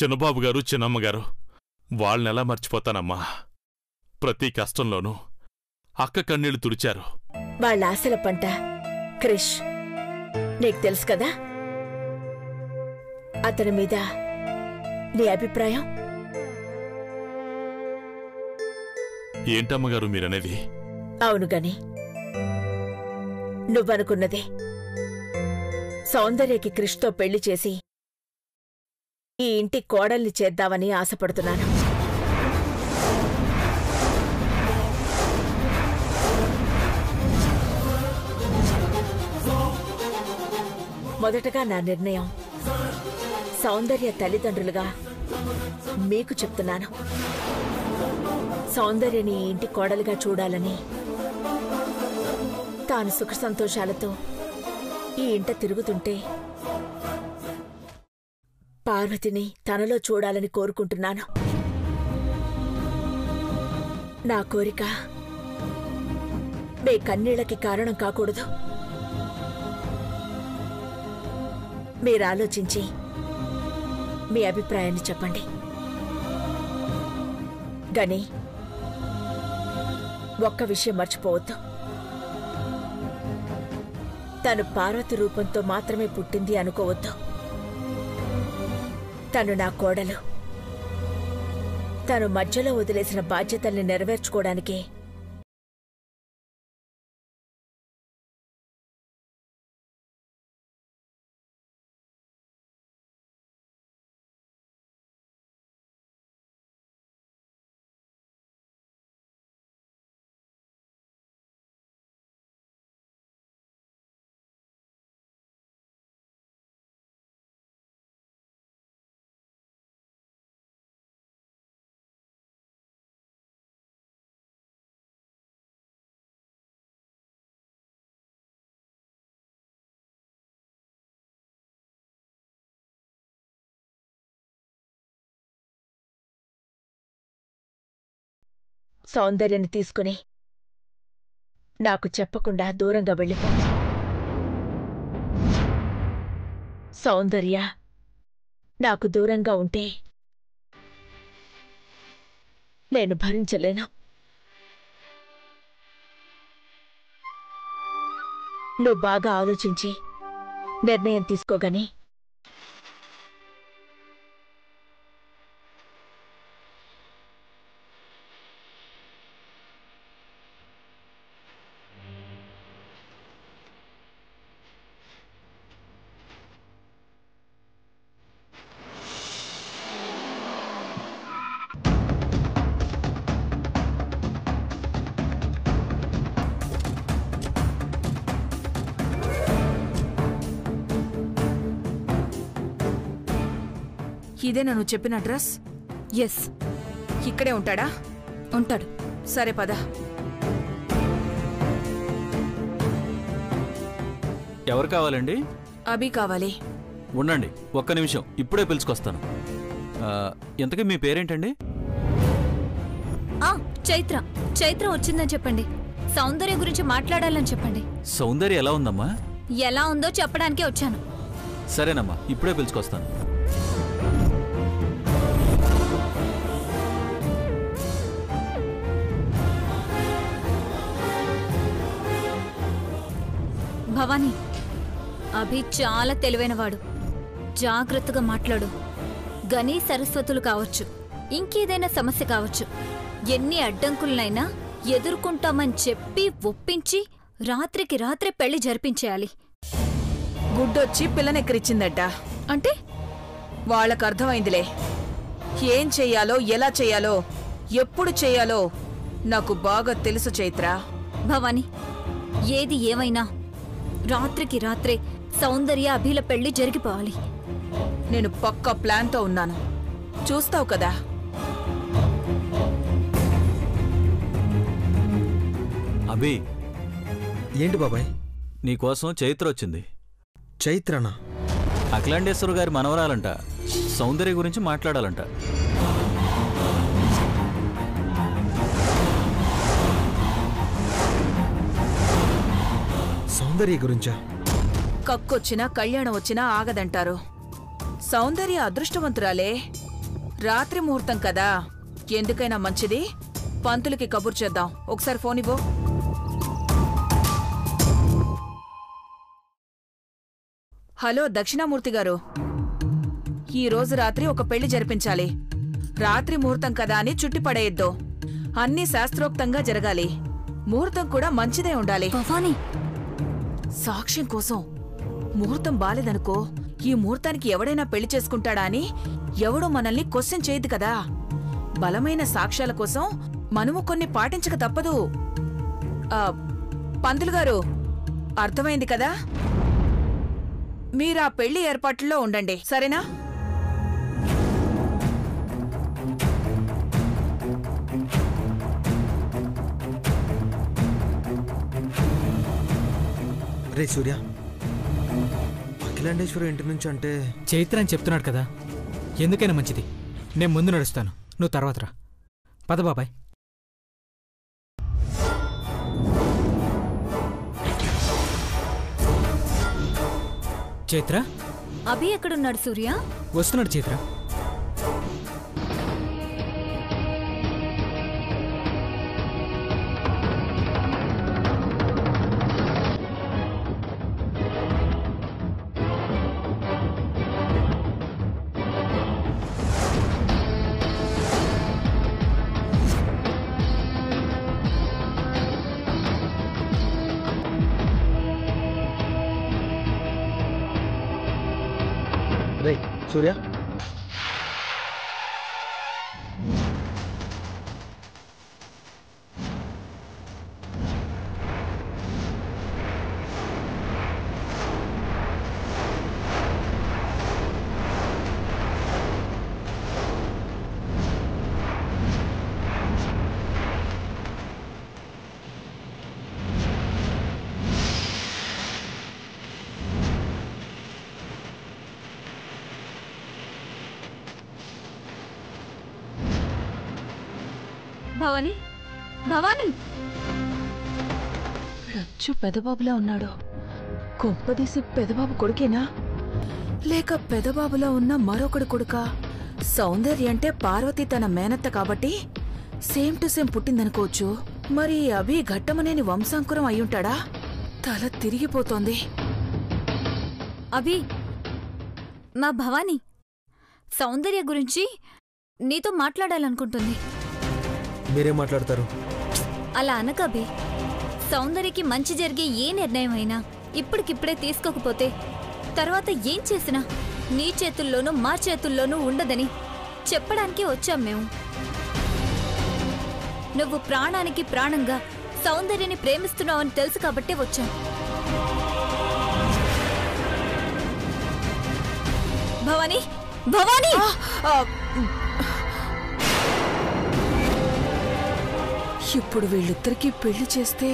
చిన్నబాబు గారు చిన్నమ్మగారు వాళ్ళనెలా మర్చిపోతానమ్మా. ప్రతి కష్టంలోనూ అక్క కన్నీళ్లు తుడిచారు. వాళ్ళ ఆశల పంట క్రిష్ నీకు తెలుసు కదా. అతని మీద నీ అభిప్రాయం ఏంటమ్మగారు మీరనేది? అవును గని, నువ్వనుకున్నదే. సౌందర్యకి క్రిష్తో పెళ్లి చేసి ఈ ఇంటి కోడల్ని చేద్దామని ఆశపడుతున్నాను. మొదటగా నా నిర్ణయం సౌందర్య తల్లిదండ్రులుగా మీకు చెప్తున్నాను. సౌందర్యని ఇంటి కోడలుగా చూడాలని, తాను సుఖ సంతోషాలతో ఈ ఇంట తిరుగుతుంటే పార్వతిని తనలో చూడాలని కోరుకుంటున్నాను. నా కోరిక మీ కన్నీళ్లకి కారణం కాకూడదు. మీరాలోచించి మీ అభిప్రాయాన్ని చెప్పండి. గని, ఒక్క విషయం మర్చిపోవద్దు. తను పార్వతి రూపంతో మాత్రమే పుట్టింది అనుకోవద్దు. తను నా కోడలు. తను మధ్యలో వదిలేసిన బాధ్యతల్ని నెరవేర్చుకోవడానికే సౌందర్యని తీసుకుని నాకు చెప్పకుండా దూరంగా వెళ్ళిపో. సౌందర్య నాకు దూరంగా ఉంటే నేను భరించలేను. నువ్వు బాగా ఆలోచించి నిర్ణయం తీసుకోగాని. ఇదేనా నువ్వు చెప్పిన అడ్రస్? ఎస్. ఇక్కడే ఉంటాడా? ఉంటాడు. సరే పద. ఎవరు కావాలండి? అభి కావాలి. ఉండండి, ఒక్క నిమిషం, ఇప్పుడే పిలుచుకొస్తాను. ఇంతకీ మీ పేరేంటండి? చైత్ర. చైత్ర వచ్చిందని చెప్పండి. సౌందర్య గురించి మాట్లాడాలని చెప్పండి. సౌందర్య ఎలా ఉందమ్మా? ఎలా ఉందో చెప్పడానికే వచ్చాను. సరేనమ్మా, ఇప్పుడే పిలుచుకొస్తాను. భవానీ, అభి చాలా తెలివైనవాడు. జాగ్రత్తగా మాట్లాడు. గని సరస్వతులు కావచ్చు, ఇంకేదైనా సమస్య కావచ్చు, ఎన్ని అడ్డంకులనైనా ఎదుర్కొంటామని చెప్పి ఒప్పించి రాత్రికి రాత్రే పెళ్లి జరిపించేయాలి. గుడ్డొచ్చి పిల్లనెక్కరిచ్చిందట అంటే వాళ్ళకు అర్థమైందిలే. ఏం చెయ్యాలో, ఎలా చెయ్యాలో, ఎప్పుడు చెయ్యాలో నాకు బాగా తెలుసు చైత్ర. భవానీ, ఏది ఏమైనా రాత్రికి రాత్రే సౌందర్య అభిల పెళ్లి జరిగిపోవాలి. నేను పక్కా ప్లాన్తో ఉన్నాను, చూస్తావు కదా. అభి. ఏంటి బాబాయ్? నీకోసం చైత్ర వచ్చింది. చైత్రనా? అఖిలాండేశ్వర గారి మనవరాలంట. సౌందర్య గురించి మాట్లాడాలంట. సౌందర్య గురించా? కక్కొచ్చినా కళ్యాణం వచ్చినా ఆగదంటారు. సౌందర్య అదృష్టవంతురాలే. రాత్రి ముహూర్తం కదా, ఎందుకైనా మంచిది పంతులకి కబుర్ చేద్దాం. ఒకసారి ఫోన్ ఇవ్వు. హలో దక్షిణామూర్తి గారు, ఈ రోజు రాత్రి ఒక పెళ్లి జరిపించాలి. రాత్రి ముహూర్తం కదా అని చుట్టి పడేయొద్దు. అన్నీ శాస్త్రోక్తంగా జరగాలి. ముహూర్తం కూడా మంచిదే ఉండాలి. భవానీ, సాక్ష్యం కోసం ముహూర్తం బాలేదనుకో, ఈ ముహూర్తానికి ఎవడైనా పెళ్లి చేసుకుంటాడా అని ఎవడో మనల్ని క్వశ్చన్ చేయదు కదా. బలమైన సాక్ష్యాల కోసం మనము కొన్ని పాటించక తప్పదు. పంతులు గారు, అర్థమైంది కదా? మీరా పెళ్లి ఏర్పాట్లలో ఉండండి, సరేనా? రే సూర్య, అఖిలాండేశ్వరి ఇంటి నుంచి అంటే చైత్ర అని చెప్తున్నాడు కదా, ఎందుకైనా మంచిది. నేను ముందు నడుస్తాను, నువ్వు తర్వాత రా. పద బాబాయ్. చైత్ర అభి ఎక్కడున్నాడు సూర్య? వస్తున్నాడు చైత్ర. రే సూర్య, భవానీ, భవానీ, రచ్చు పెదబాబులా ఉన్నాడు. కొంపదీసి పెదబాబు కొడుకేనా, లేక పెదబాబులా ఉన్న మరొకడు కొడుకా? సౌందర్య అంటే పార్వతి తన మేనత్త కాబట్టి సేమ్ టు సేమ్ పుట్టిందనుకోవచ్చు. మరి అభి ఘట్టమనేని వంశాంకురం అయ్యుంటాడా? తల తిరిగిపోతోంది. అభి, మా భవానీ సౌందర్య గురించి నీతో మాట్లాడాలనుకుంటుంది. మీరేం మాట్లాడతారు? అలా అనకభి. సౌందర్యకి మంచి జరిగే ఏ నిర్ణయం అయినా ఇప్పటికిప్పుడే తీసుకోకపోతే తర్వాత ఏం చేసినా నీ చేతుల్లోనూ మా చేతుల్లోనూ ఉండదని చెప్పడానికి వచ్చాం మేము. నువ్వు ప్రాణానికి ప్రాణంగా సౌందర్యని ప్రేమిస్తున్నావని తెలుసు కాబట్టే వచ్చాం. భవానీ, భవానీ! ఇప్పుడు వీళ్ళిద్దరికీ పెళ్లి చేస్తే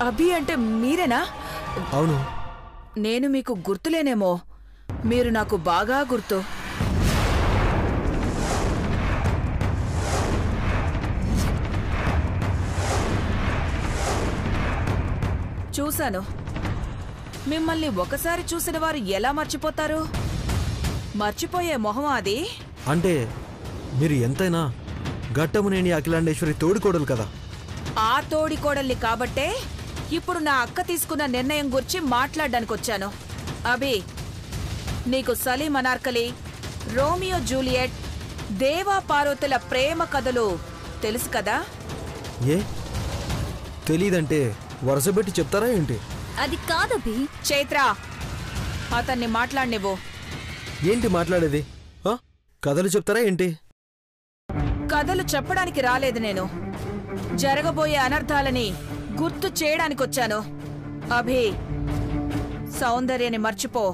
అభి అంటే మీరేనా? అవును. నేను మీకు గుర్తులేనేమో, మీరు నాకు బాగా గుర్తు. చూశాను. మిమ్మల్ని ఒకసారి చూసిన వారు ఎలా మర్చిపోతారు? మర్చిపోయే మొహం అది. అంటే మీరు ఎంతైనా ఘట్టమునేని అఖిలాండేశ్వరి తోడికోడలు కదా. ఆ తోడికోడల్ని కాబట్టే ఇప్పుడు నా అక్క తీసుకున్న నిర్ణయం గురించి మాట్లాడడానికి వచ్చాను. అభి, నీకు సలీం అనార్కలి, రోమియో జూలియట్, దేవా పార్వతుల ప్రేమ కథలు తెలుసు కదా? ఏ తెలీదంటే వరుసపెట్టి చెప్తారా ఏంటి? అది కాదభి. చైత్ర, అతన్ని మాట్లాడినివ్వు. ఏంటి మాట్లాడేది? కథలు చెప్తారా ఏంటి? కథలు చెప్పడానికి రాలేదు నేను, జరగబోయే అనర్థాలని గుర్తు చేయడానికొచ్చాను. అభి, సౌందర్యని మర్చిపో.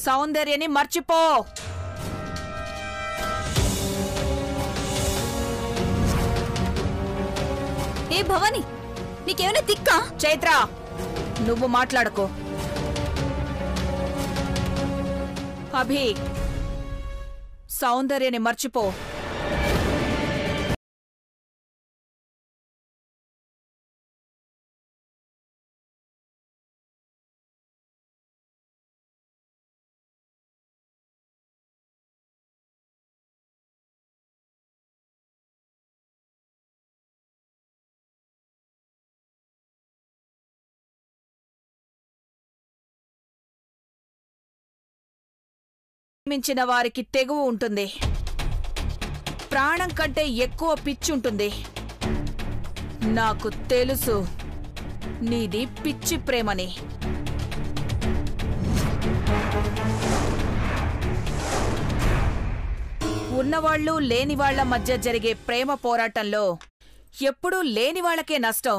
సౌందర్యని మర్చిపో. ఏ భవాని, నీకేమైనా తిక్కా? చైత్ర, నువ్వు మాట్లాడుకో. అభి, సౌందర్యని మర్చిపో. మించిన వారికి తెగువ ఉంటుంది. ప్రాణం కంటే ఎక్కువ పిచ్చుంటుంది. నాకు తెలుసు నీది పిచ్చి ప్రేమని. ఉన్నవాళ్లు లేనివాళ్ల మధ్య జరిగే ప్రేమ పోరాటంలో ఎప్పుడూ లేనివాళ్లకే నష్టం.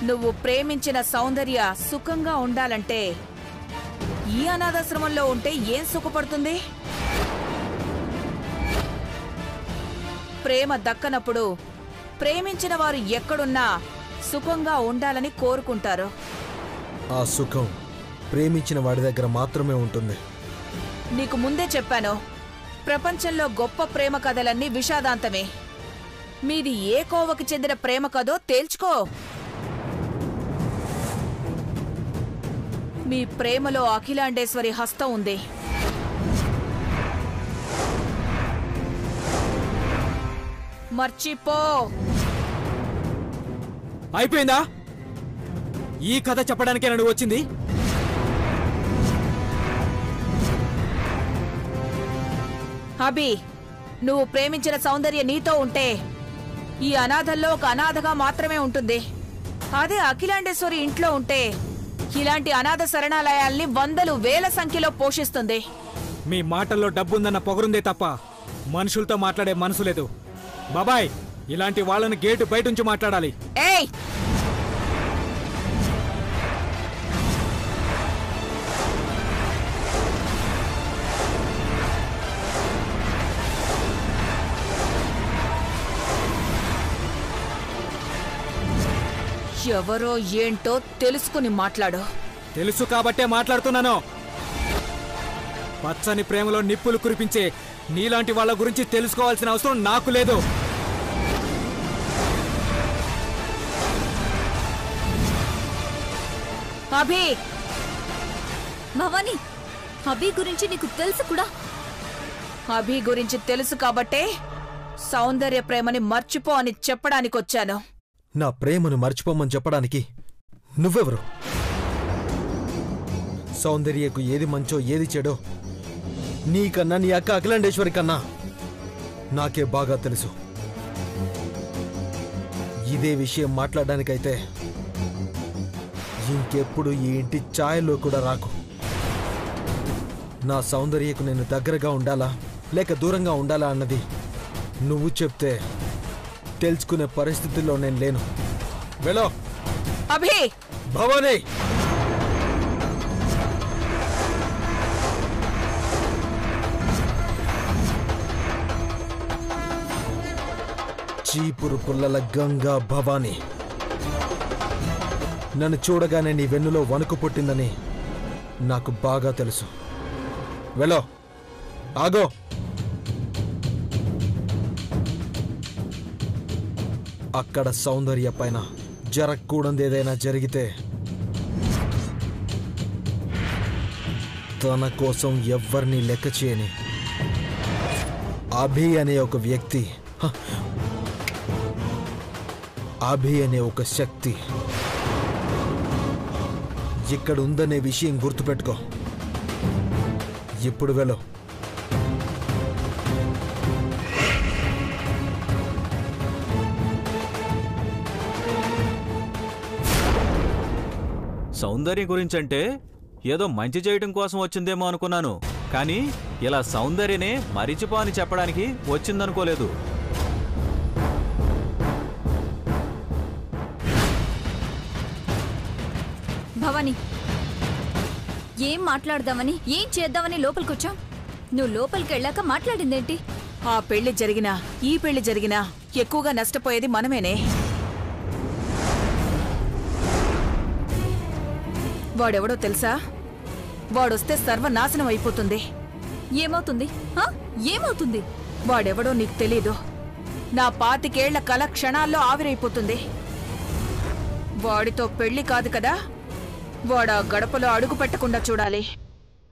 నువ్వు ప్రేమించిన సౌందర్య సుఖంగా ఉండాలంటే ఈ అనాథాశ్రమంలో ఉంటే ఏం సుఖపడుతుంది? ప్రేమ దక్కనప్పుడు ప్రేమించిన వారు ఎక్కడున్నా సుఖంగా ఉండాలని కోరుకుంటారు. ఆ సుఖం ప్రేమించిన వాడి దగ్గర మాత్రమే ఉంటుంది. నీకు ముందే చెప్పాను, ప్రపంచంలో గొప్ప ప్రేమ కథలన్నీ విషాదాంతమే. మీది ఏ కోవకి చెందిన ప్రేమ కథో తేల్చుకో. మీ ప్రేమలో అఖిలాండేశ్వరి హస్తం ఉంది. మర్చిపో. అయిపోయిందా? ఈ కథ చెప్పడానికే నువ్వు వచ్చింది? అభి, నువ్వు ప్రేమించిన సౌందర్య నీతో ఉంటే ఈ అనాథల్లో ఒక అనాథగా మాత్రమే ఉంటుంది. అదే అఖిలాండేశ్వరి ఇంట్లో ఉంటే ఇలాంటి అనాథ శరణాలయాల్ని వందలు వేల సంఖ్యలో పోషిస్తుంది. మీ మాటల్లో డబ్బుందన్న పొగరుందే తప్ప మనుషులతో మాట్లాడే మనసు లేదు. బాబాయ్, ఇలాంటి వాళ్ళని గేటు బయటుంచి మాట్లాడాలి. ఏయ్, ఎవరో ఏంటో తెలుసుకుని మాట్లాడు. తెలుసు కాబట్టే మాట్లాడుతున్నాను. పచ్చని ప్రేమలో నిప్పులు కురిపించే నీలాంటి వాళ్ళ గురించి తెలుసుకోవాల్సిన అవసరం నాకు లేదు. అభి, భవాని, అభి గురించి నీకు తెలుసు కూడా. అభి గురించి తెలుసు కాబట్టే సౌందర్య ప్రేమని మర్చిపో అని చెప్పడానికొచ్చాను. నా ప్రేమను మర్చిపోమని చెప్పడానికి నువ్వెవరు? సౌందర్యకు ఏది మంచో ఏది చెడో నీకన్నా నీ అక్క అఖిలాండేశ్వరి కన్నా నాకే బాగా తెలుసు. ఇదే విషయం మాట్లాడడానికైతే ఇంకెప్పుడు ఈ ఇంటి ఛాయలో కూడా రాకు. నా సౌందర్యకు నేను దగ్గరగా ఉండాలా లేక దూరంగా ఉండాలా అన్నది నువ్వు చెప్తే తెలుసుకునే పరిస్థితుల్లో నేను లేను. వెలో అభి, భవానీ, చీపురు పుల్లల గంగా భవానీ, నన్ను చూడగానే నీ వెన్నులో వణుకు పుట్టిందని నాకు బాగా తెలుసు. వెలో, ఆగో. అక్కడ సౌందర్య పైన జరగకూడదేదైనా జరిగితే తన కోసం ఎవ్వరినీ లెక్క చేయని అభి అనే ఒక వ్యక్తి, అభి అనే ఒక శక్తి ఇక్కడ ఉందనే విషయం గుర్తుపెట్టుకో. ఇప్పుడు వెళ్ళు. సౌందర్యం గురించంటే ఏదో మంచి చేయటం కోసం వచ్చిందేమో అనుకున్నాను, కానీ ఇలా సౌందర్యనే మరిచిపో అని చెప్పడానికి వచ్చిందనుకోలేదు. భవాని, ఏం మాట్లాడదామని ఏం చేద్దామని లోపలికొచ్చాం? నువ్వు లోపలికెళ్ళాక మాట్లాడిందేంటి? ఆ పెళ్లి జరిగినా ఈ పెళ్లి జరిగినా ఎక్కువగా నష్టపోయేది మనమేనే. వాడెవడో తెలుసా? వాడొస్తే సర్వనాశనం అయిపోతుంది. ఏమవుతుంది? ఏమవుతుంది? వాడెవడో నీకు తెలీదు. నా 25 ఏళ్ల కల క్షణాల్లో ఆవిరైపోతుంది. వాడితో పెళ్లి కాదు కదా, వాడా గడపలో అడుగు పెట్టకుండా చూడాలి.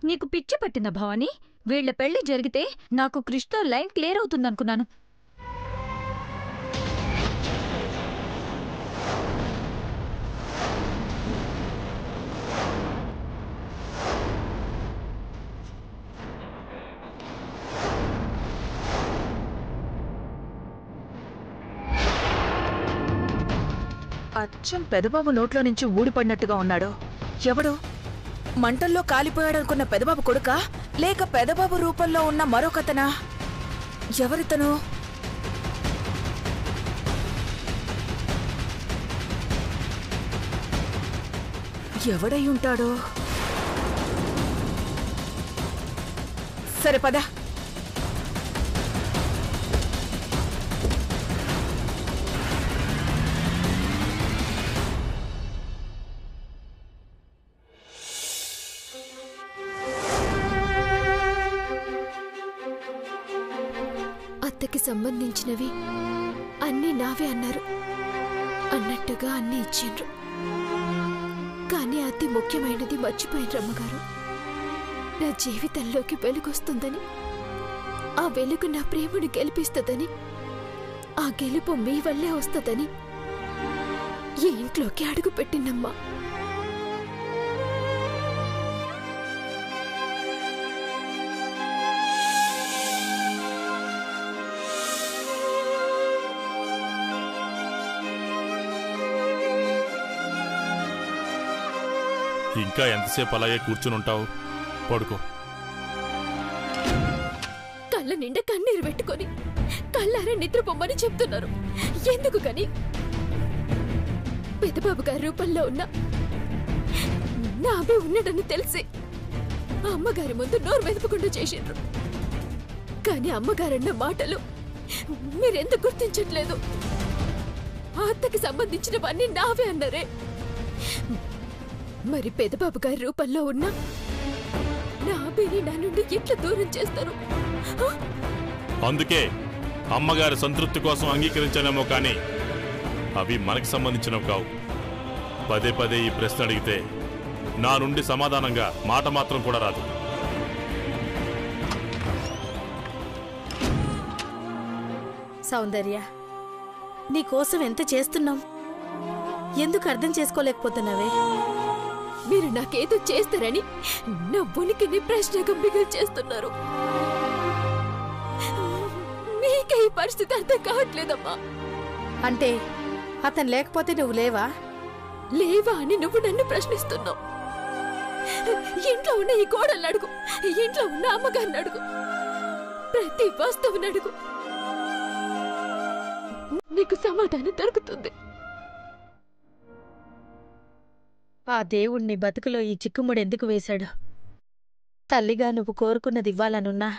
నీకు పిచ్చి పట్టిన భవాని? వీళ్ల పెళ్లి జరిగితే నాకు క్రిష్తో లైన్ క్లియర్ అవుతుందనుకున్నాను. అచ్చం పెదబాబు నోట్లో నుంచి ఊడిపడినట్టుగా ఉన్నాడు. ఎవడు? మంటల్లో కాలిపోయాడనుకున్న పెదబాబు కొడుకా, లేక పెదబాబు రూపంలో ఉన్న మరొకతనా? ఎవరితను? ఎవడై ఉంటాడో? సరే పద. అత్తకి సంబంధించినవి అన్నీ నావే అన్నారు, అన్నట్టుగా అన్నీ ఇచ్చిండ్రు. కానీ అతి ముఖ్యమైనది మర్చిపోయిన అమ్మగారు. నా జీవితంలోకి వెలుగొస్తుందని, ఆ వెలుగు నా ప్రేమను గెలిపిస్తుందని, ఆ గెలుపు మీ వల్లే వస్తుందని ఈ ఇంట్లోకి అడుగు పెట్టినమ్మా. ఇంకా ఎంతసేపు అలాగే కూర్చునుంటావు? పడుకో. కళ్ళ నిండా కన్నీరు పెట్టుకొని కళ్ళారా నిద్రపోమ్మని చెప్తున్నారు. ఎందుకు కని? పెద్దబాబు గారి రూపంలో ఉన్న నా అబ్బాయి ఉన్నాడని తెలిసి అమ్మగారి ముందు నోరు మెదపకుండా చేసిండ్రు. కానీ అమ్మగారన్న మాటలు మీరెందుకు గుర్తించట్లేదు? అత్తకి సంబంధించినవన్నీ నావే అన్నారే. మరి పెదబాబు గారి రూపంలో ఉన్నా నా అబ్బాయిని నా నుండి ఎట్లా దూరం చేస్తారు? అందుకే అమ్మగారి సంతృప్తి కోసం అంగీకరించానేమో కానీ అవి మనకి సంబంధించినవి కావు. పదే పదే ఈ ప్రశ్న అడిగితే నా నుండి సమాధానంగా మాట మాత్రం కూడా రాదు. సౌందర్య, నీకోసం ఎంత చేస్తున్నాం, ఎందుకు అర్థం చేసుకోలేకపోతున్నావే? మీరు నాకేదో చేస్తారని నా ఉనికిని ప్రశ్నగా చేస్తున్నారు. మీకే ఈ పరిస్థితి అర్థం కావట్లేదమ్మా. అంటే అతను లేకపోతే నువ్వు లేవా? లేవా అని నువ్వు నన్ను ప్రశ్నిస్తున్నావు. ఇంట్లో ఉన్న ఈ కోడల్ని అడుగు, ఇంట్లో ఉన్న అమ్మగారిని అడుగు, ప్రతి వస్తువుని అడుగు, నీకు సమాధానం దొరుకుతుంది. ఆ దేవుణ్ణి బతుకులో ఈ చిక్కుముడు ఎందుకు వేశాడు? తల్లిగా నువ్వు కోరుకున్నది ఇవ్వాలనున్నా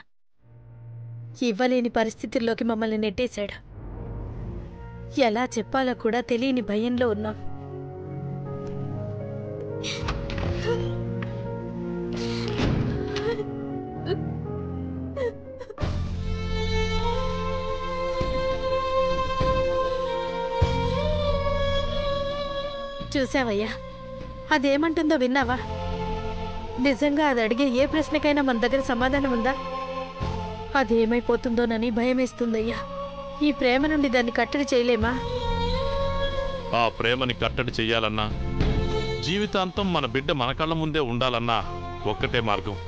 ఇవ్వలేని పరిస్థితుల్లోకి మమ్మల్ని నెట్టేశాడు. ఎలా చెప్పాలో కూడా తెలియని భయంలో ఉన్నాం. చూసావయ్యా, అదేమంటుందో విన్నావా? నిజంగా అది అడిగే ఏ ప్రశ్నకైనా మన దగ్గర సమాధానం ఉందా? అదేమైపోతుందోనని భయమేస్తుందయ్యా. ఈ ప్రేమ నుండి దాన్ని కట్టడి చేయలేమా? ఆ ప్రేమని కట్టడి చెయ్యాలన్నా, జీవితాంతం మన బిడ్డ మన కళ్ళ ముందే ఉండాలన్నా ఒక్కటే మార్గం.